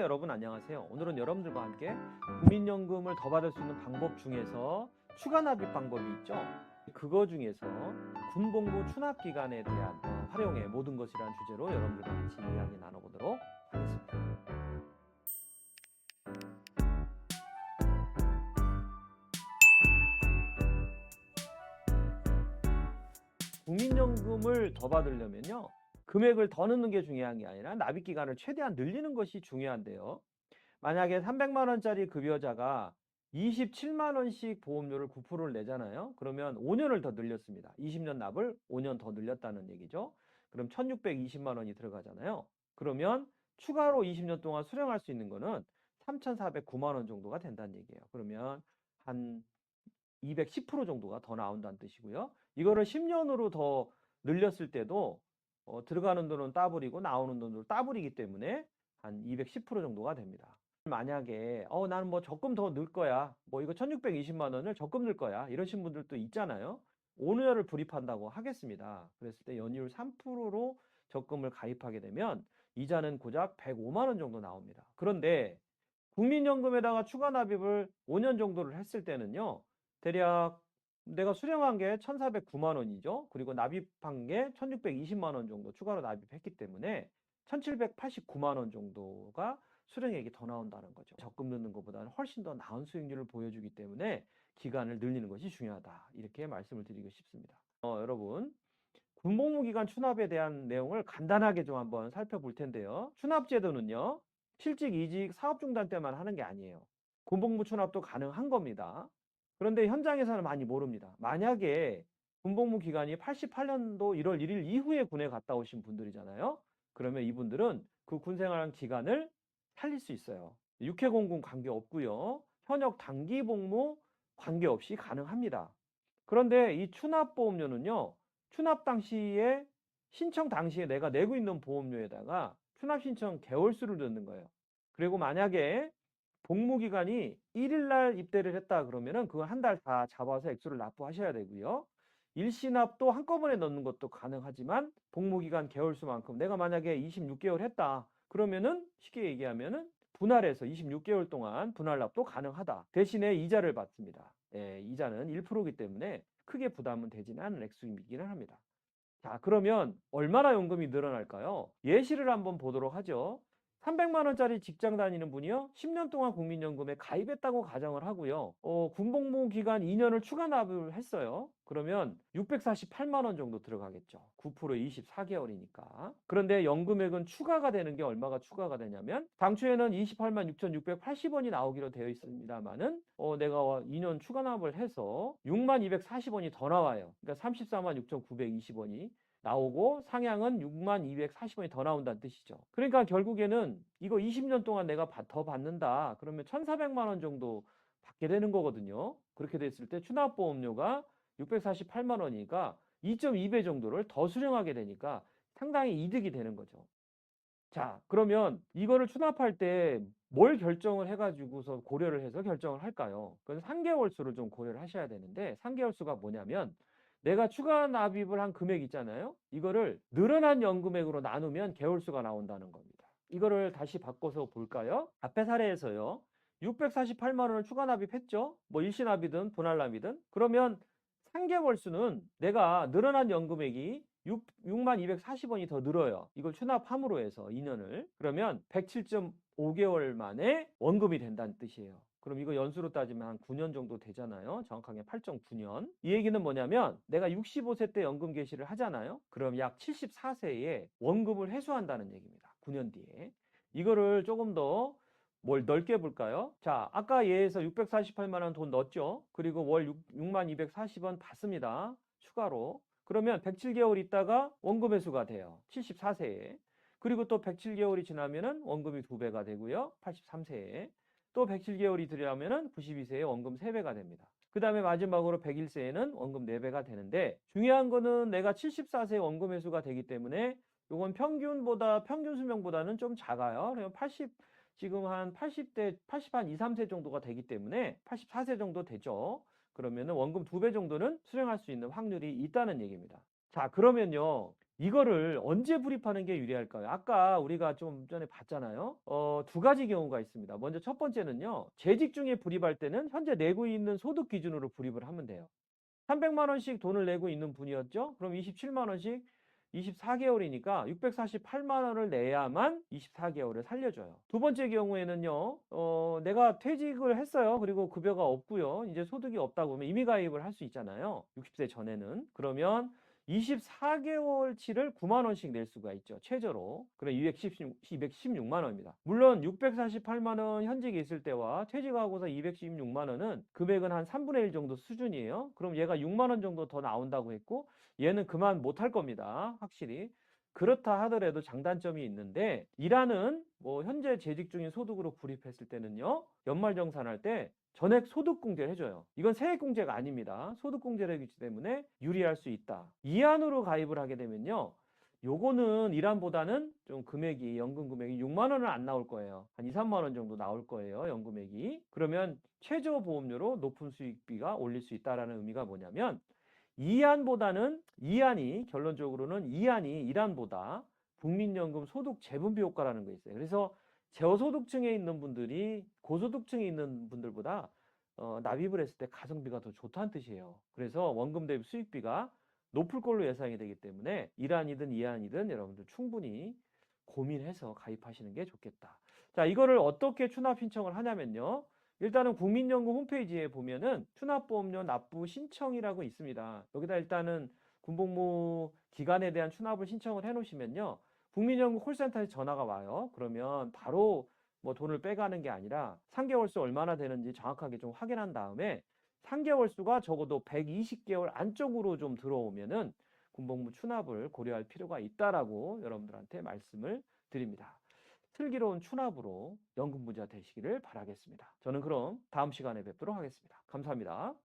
여러분 안녕하세요. 오늘은 여러분들과 함께 국민연금을 더 받을 수 있는 방법 중에서 추가 납입 방법이 있죠. 그거 중에서 군복무 추납 기간에 대한 활용의 모든 것이라는 주제로 여러분들과 같이 이야기 나눠보도록 하겠습니다. 국민연금을 더 받으려면요, 금액을 더 넣는 게 중요한 게 아니라 납입 기간을 최대한 늘리는 것이 중요한데요. 만약에 300만 원짜리 급여자가 27만 원씩 보험료를 9%를 내잖아요. 그러면 5년을 더 늘렸습니다. 20년 납을 5년 더 늘렸다는 얘기죠. 그럼 1620만 원이 들어가잖아요. 그러면 추가로 20년 동안 수령할 수 있는 거는 3409만 원 정도가 된다는 얘기예요. 그러면 한 210% 정도가 더 나온다는 뜻이고요. 이거를 10년으로 더 늘렸을 때도 들어가는 돈은 따블이고 나오는 돈도 따블이기 때문에 한 210% 정도가 됩니다. 만약에 나는 뭐 적금 더 넣을 거야, 뭐 이거 1620만 원을 적금 넣을 거야, 이러신 분들도 있잖아요. 5년을 불입한다고 하겠습니다. 그랬을 때 연이율 3%로 적금을 가입하게 되면 이자는 고작 105만 원 정도 나옵니다. 그런데 국민연금에다가 추가 납입을 5년 정도를 했을 때는요, 대략 내가 수령한 게 1409만 원이죠. 그리고 납입한 게 1620만 원 정도 추가로 납입했기 때문에 1789만 원 정도가 수령액이 더 나온다는 거죠. 적금 넣는 것보다는 훨씬 더 나은 수익률을 보여주기 때문에 기간을 늘리는 것이 중요하다, 이렇게 말씀을 드리고 싶습니다. 여러분, 군복무 기간 추납에 대한 내용을 간단하게 좀 한번 살펴볼 텐데요. 추납제도는요, 실직, 이직, 사업 중단 때만 하는 게 아니에요. 군복무 추납도 가능한 겁니다. 그런데 현장에서는 많이 모릅니다. 만약에 군복무 기간이 88년도 1월 1일 이후에 군에 갔다 오신 분들이잖아요. 그러면 이분들은 그 군 생활한 기간을 살릴 수 있어요. 육해공군 관계없고요. 현역 단기 복무 관계없이 가능합니다. 그런데 이 추납보험료는요, 추납 당시에, 신청 당시에 내가 내고 있는 보험료에다가 추납 신청 개월수를 넣는 거예요. 그리고 만약에 복무기간이 1일 날 입대를 했다 그러면은 그거 한 달 다 잡아서 액수를 납부하셔야 되고요. 일시납도 한꺼번에 넣는 것도 가능하지만 복무기간 개월수만큼, 내가 만약에 26개월 했다 그러면은 쉽게 얘기하면은 분할해서 26개월 동안 분할납도 가능하다. 대신에 이자를 받습니다. 이자는 1%이기 때문에 크게 부담은 되지는 않은 액수이기는 합니다. 자, 그러면 얼마나 연금이 늘어날까요? 예시를 한번 보도록 하죠. 300만 원짜리 직장 다니는 분이요, 10년 동안 국민연금에 가입했다고 가정을 하고요. 군복무 기간 2년을 추가 납입을 했어요. 그러면 648만 원 정도 들어가겠죠. 9%에 24개월이니까. 그런데 연금액은 추가가 되는 게 얼마가 추가가 되냐면, 당초에는 28만 6,680원이 나오기로 되어 있습니다만은 내가 2년 추가 납을 해서 6만 240원이 더 나와요. 그러니까 34만 6,920원이 나오고 상향은 6만 240원이 더 나온다는 뜻이죠. 그러니까 결국에는 이거 20년 동안 내가 더 받는다 그러면 1,400만 원 정도 받게 되는 거거든요. 그렇게 됐을 때 추납보험료가 648만 원이니까 2.2배 정도를 더 수령하게 되니까 상당히 이득이 되는 거죠. 자, 그러면 이거를 추납할 때 뭘 결정을 해가지고서 고려를 해서 결정을 할까요? 그건 3개월 수를 좀 고려를 하셔야 되는데, 3개월 수가 뭐냐면, 내가 추가 납입을 한 금액 있잖아요. 이거를 늘어난 연금액으로 나누면 개월수가 나온다는 겁니다. 이거를 다시 바꿔서 볼까요? 앞에 사례에서요, 648만 원을 추가 납입했죠. 뭐 일시납이든 분할납이든. 그러면 3개월수는 내가 늘어난 연금액이 6만 240원이 더 늘어요. 이걸 추납함으로 해서 2년을. 그러면 107.5개월 만에 원금이 된다는 뜻이에요. 그럼 이거 연수로 따지면 한 9년 정도 되잖아요. 정확하게 8.9년. 이 얘기는 뭐냐면, 내가 65세 때 연금 개시를 하잖아요. 그럼 약 74세에 원금을 회수한다는 얘기입니다. 9년 뒤에. 이거를 조금 더 뭘 넓게 볼까요? 자, 아까 예에서 648만 원 돈 넣었죠. 그리고 월 6만 240원 받습니다. 추가로. 그러면 107개월 있다가 원금 회수가 돼요. 74세에. 그리고 또 107개월이 지나면은 원금이 2배가 되고요. 83세에. 또 107개월이 들어가면은 92세에 원금 3배가 됩니다. 그 다음에 마지막으로 101세에는 원금 4배가 되는데, 중요한 거는 내가 74세 원금 회수가 되기 때문에 요건 평균 수명보다는 좀 작아요. 그래서 지금 한 80대, 80한 2, 3세 정도가 되기 때문에 84세 정도 되죠. 그러면은 원금 2배 정도는 수령할 수 있는 확률이 있다는 얘기입니다. 자, 그러면요, 이거를 언제 불입하는 게 유리할까요? 아까 우리가 좀 전에 봤잖아요. 두 가지 경우가 있습니다. 먼저 첫 번째는요. 재직 중에 불입할 때는 현재 내고 있는 소득 기준으로 불입을 하면 돼요. 300만 원씩 돈을 내고 있는 분이었죠? 그럼 27만 원씩 24개월이니까 648만 원을 내야만 24개월을 살려줘요. 두 번째 경우에는요, 내가 퇴직을 했어요. 그리고 급여가 없고요. 이제 소득이 없다 보면 임의 가입을 할 수 있잖아요. 60세 전에는. 그러면 24개월치를 9만 원씩 낼 수가 있죠. 최저로. 그럼 216만 원입니다. 물론 648만 원 현직에 있을 때와 퇴직하고서 216만 원은 금액은 한 3분의 1 정도 수준이에요. 그럼 얘가 6만 원 정도 더 나온다고 했고 얘는 그만 못할 겁니다. 확실히. 그렇다 하더라도 장단점이 있는데 일하는 뭐 현재 재직 중인 소득으로 불입했을 때는요. 연말정산할 때 전액 소득공제를 해줘요. 이건 세액공제가 아닙니다. 소득공제를 하기 때문에 유리할 수 있다. 이안으로 가입을 하게 되면요. 요거는 일안보다는 좀 금액이 연금 금액이 6만 원은 안 나올 거예요. 한 2, 3만 원 정도 나올 거예요. 연금액이. 그러면 최저 보험료로 높은 수익비가 올릴 수 있다라는 의미가 뭐냐면 이안보다는 이안이 결론적으로는 이안이 일안보다 국민연금 소득 재분배 효과라는 거 있어요. 그래서 저소득층에 있는 분들이 고소득층에 있는 분들보다 납입을 했을 때 가성비가 더 좋다는 뜻이에요. 그래서 원금 대비 수익비가 높을 걸로 예상이 되기 때문에 일안이든 이안이든 여러분들 충분히 고민해서 가입하시는 게 좋겠다. 자, 이거를 어떻게 추납 신청을 하냐면요. 일단은 국민연금 홈페이지에 보면은 추납보험료 납부 신청이라고 있습니다. 여기다 일단은 군복무 기간에 대한 추납을 신청을 해 놓으시면요. 국민연금 콜센터에 전화가 와요. 그러면 바로 뭐 돈을 빼가는 게 아니라 3개월수 얼마나 되는지 정확하게 좀 확인한 다음에 3개월수가 적어도 120개월 안쪽으로 좀 들어오면은 군복무 추납을 고려할 필요가 있다라고 여러분들한테 말씀을 드립니다. 슬기로운 추납으로 연금 부자 되시기를 바라겠습니다. 저는 그럼 다음 시간에 뵙도록 하겠습니다. 감사합니다.